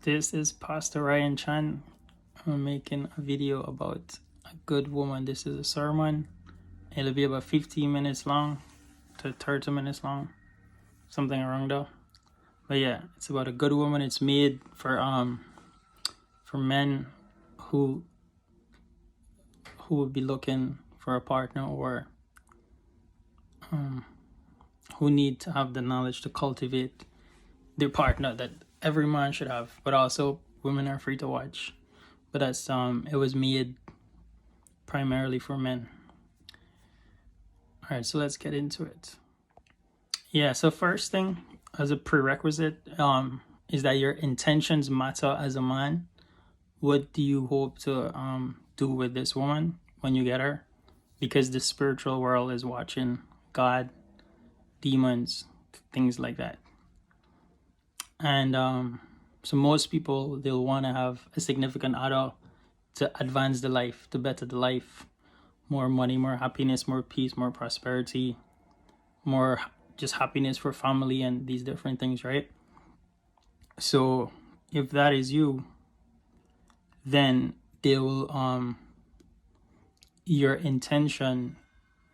This is Pastor Ryan Chan. I'm making a video about a good woman. This is a sermon. It'll be about 15 minutes long to 30 minutes long, something around there. But yeah, it's about a good woman. It's made for men who would be looking for a partner, or who need to have the knowledge to cultivate their partner that every man should have. But also women are free to watch. But that's it was made primarily for men. All right, so let's get into it. Yeah, so first thing as a prerequisite is that your intentions matter as a man. What do you hope to do with this woman when you get her? Because the spiritual world is watching, God, demons, things like that. And so most people, they'll want to have a significant other to advance the life, to better the life. More money, more happiness, more peace, more prosperity, more just happiness for family and these different things, right? So if that is you, then they will your intention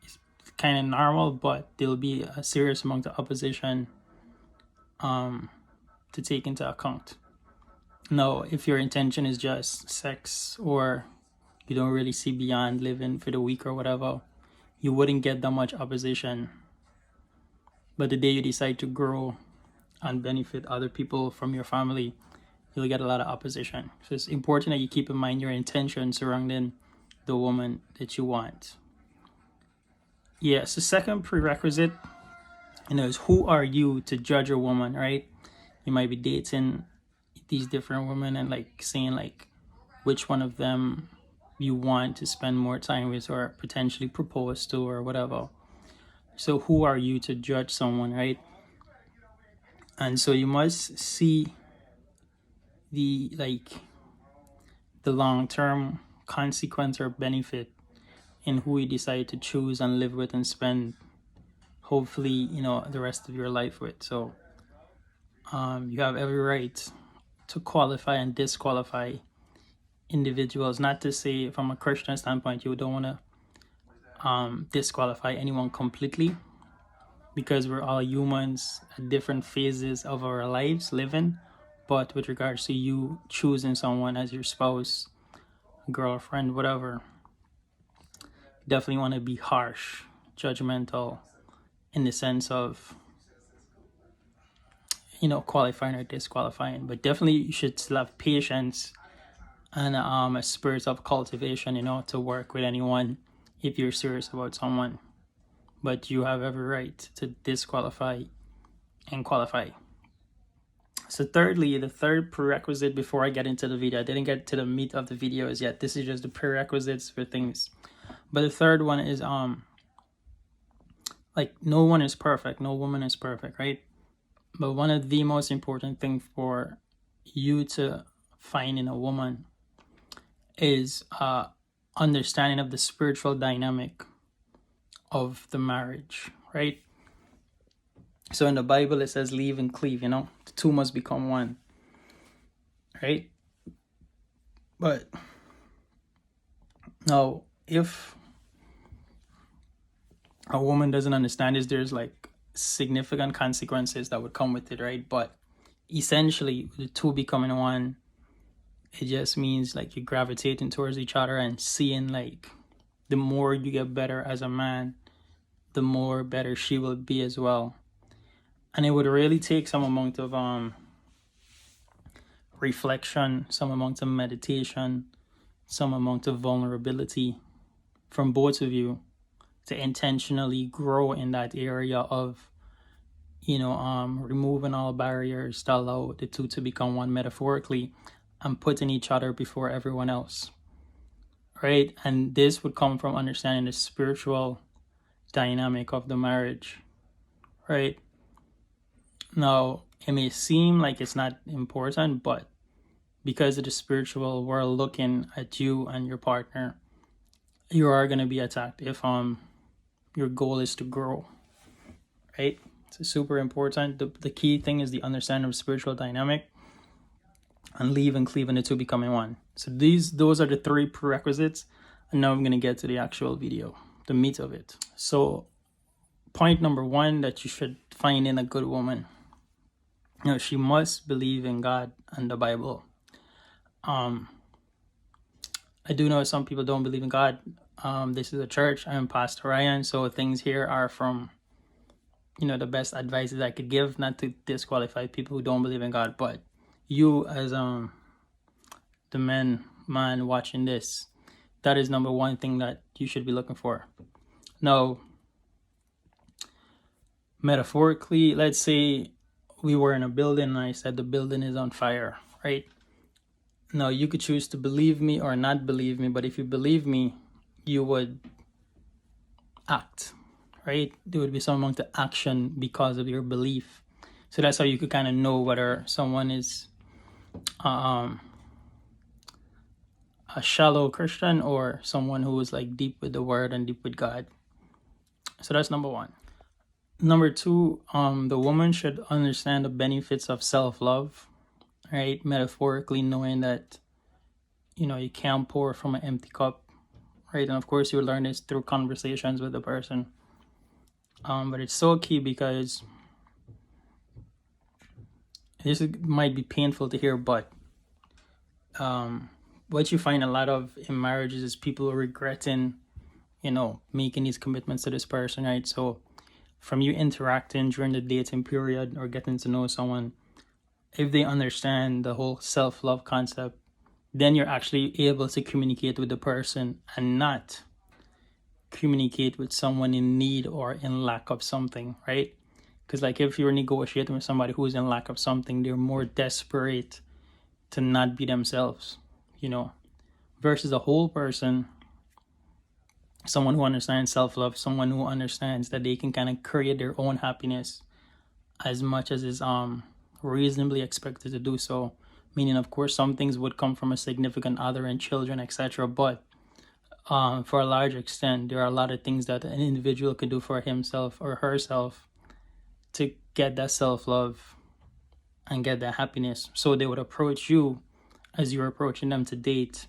is kind of normal, but there'll be a serious amount of opposition to take into account. Now, if your intention is just sex, or you don't really see beyond living for the week or whatever, you wouldn't get that much opposition. But the day you decide to grow and benefit other people from your family, you'll get a lot of opposition. So it's important that you keep in mind your intention surrounding the woman that you want. Yes, the second prerequisite, is who are you to judge a woman, right? You might be dating these different women and saying which one of them you want to spend more time with or potentially propose to or whatever. So who are you to judge someone, right? And so you must see the long-term consequence or benefit in who you decide to choose and live with and spend hopefully the rest of your life with. So you have every right to qualify and disqualify individuals. Not to say from a Christian standpoint you don't want to disqualify anyone completely, because we're all humans at different phases of our lives living. But with regards to you choosing someone as your spouse, girlfriend, whatever, definitely want to be harsh, judgmental, in the sense of qualifying or disqualifying. But definitely you should still have patience and a spirit of cultivation, to work with anyone if you're serious about someone. But you have every right to disqualify and qualify. So thirdly, the third prerequisite, before I get into the video, I didn't get to the meat of the videos yet. This is just the prerequisites for things. But the third one is no one is perfect, no woman is perfect, right? But one of the most important things for you to find in a woman is understanding of the spiritual dynamic of the marriage, right? So in the Bible it says leave and cleave, the two must become one, right? But now if a woman doesn't understand this, there's significant consequences that would come with it, right? But essentially the two becoming one, it just means you're gravitating towards each other and seeing the more you get better as a man, the more better she will be as well. And it would really take some amount of reflection, some amount of meditation, some amount of vulnerability from both of you to intentionally grow in that area of removing all barriers to allow the two to become one, metaphorically, and putting each other before everyone else, right? And this would come from understanding the spiritual dynamic of the marriage, right? Now, it may seem like it's not important, but because of the spiritual world looking at you and your partner, you are going to be attacked if your goal is to grow, right? It's super important. The key thing is the understanding of spiritual dynamic. and leave and cleave, and the two becoming one. So those are the three prerequisites. And now I'm going to get to the actual video, the meat of it. So point number one that you should find in a good woman, she must believe in God and the Bible. I do know some people don't believe in God. This is a church. I'm Pastor Ryan, so things here are from the best advices I could give, not to disqualify people who don't believe in God, but you as the man watching this, that is number one thing that you should be looking for. Now, metaphorically, let's say we were in a building and I said the building is on fire, right? Now, you could choose to believe me or not believe me, but if you believe me, you would act, right? There would be some amount of action because of your belief. So that's how you could kind of know whether someone is a shallow Christian or someone who is like deep with the word and deep with God. So that's number one. Number two, the woman should understand the benefits of self-love, right? Metaphorically, knowing that, you can't pour from an empty cup, right? And of course, you will learn this through conversations with the person. But it's so key because this might be painful to hear, but what you find a lot of in marriages is people regretting, making these commitments to this person, right? So from you interacting during the dating period or getting to know someone, if they understand the whole self-love concept, then you're actually able to communicate with the person and not communicate with someone in need or in lack of something, right? Because like if you're negotiating with somebody who's in lack of something, they're more desperate to not be themselves, versus a whole person, someone who understands self-love, someone who understands that they can kind of create their own happiness as much as is reasonably expected to do so. Meaning, of course, some things would come from a significant other and children, etc. But for a large extent, there are a lot of things that an individual can do for himself or herself to get that self-love and get that happiness. So they would approach you as you're approaching them to date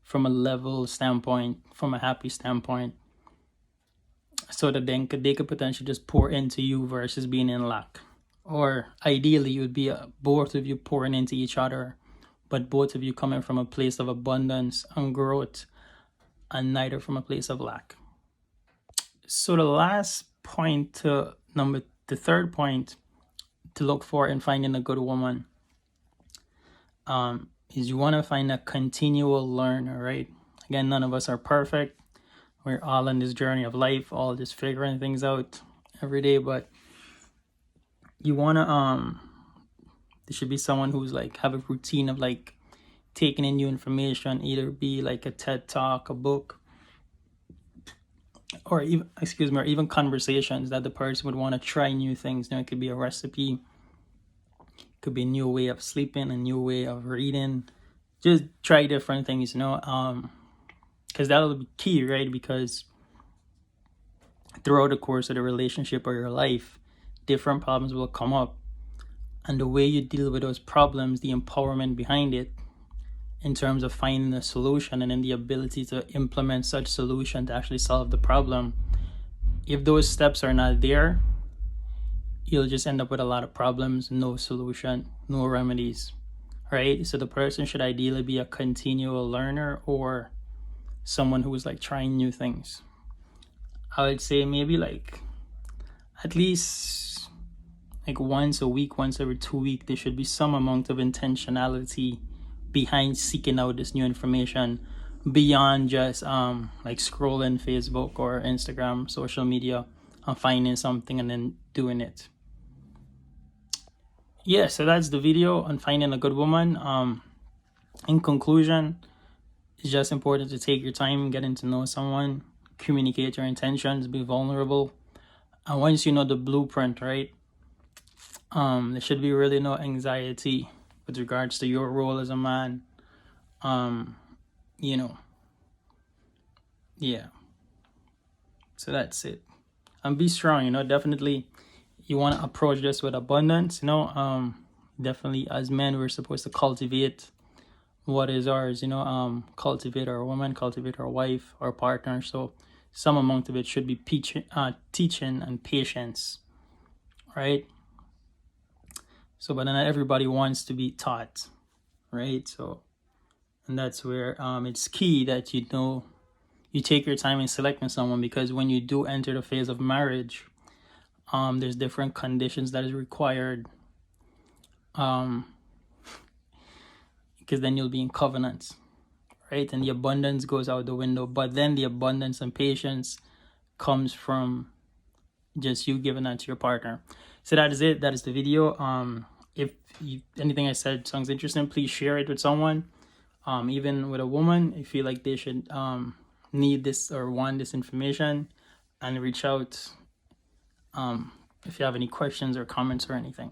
from a level standpoint, from a happy standpoint, so that then they could potentially just pour into you versus being in lack. Or ideally, it would be both of you pouring into each other, but both of you coming from a place of abundance and growth and neither from a place of lack. So the last point, the third point to look for in finding a good woman is you want to find a continual learner, right? Again, none of us are perfect. We're all on this journey of life, all just figuring things out every day, but you want to there should be someone who's like have a routine of like taking in new information, either be like a TED talk, a book, or even conversations that the person would want to try new things. It could be a recipe, could be a new way of sleeping, a new way of reading. Just try different things, because that'll be key, right? Because throughout the course of the relationship or your life, different problems will come up, and the way you deal with those problems, the empowerment behind it in terms of finding a solution and then the ability to implement such solution to actually solve the problem, if those steps are not there, you'll just end up with a lot of problems, no solution, no remedies, right? So the person should ideally be a continual learner or someone who is like trying new things. I would say maybe like at least like once a week, once every 2 weeks, there should be some amount of intentionality behind seeking out this new information beyond just like scrolling Facebook or Instagram, social media, and finding something and then doing it. Yeah, so that's the video on finding a good woman. In conclusion, it's just important to take your time getting to know someone, communicate your intentions, be vulnerable. And once you know the blueprint, right, there should be really no anxiety with regards to your role as a man. Yeah. So that's it. And be strong, definitely you want to approach this with abundance, definitely as men we're supposed to cultivate what is ours, cultivate our woman, cultivate our wife, our partner. So some amount of it should be teaching and patience, right? So, but not everybody wants to be taught, right? So, and that's where it's key that you take your time in selecting someone, because when you do enter the phase of marriage, there's different conditions that is required, because then you'll be in covenants, right? And the abundance goes out the window. But then the abundance and patience comes from just you giving that to your partner. So that is it. That is the video. If anything I said sounds interesting, please share it with someone. Even with a woman, if you feel like they should need this or want this information, and reach out if you have any questions or comments or anything.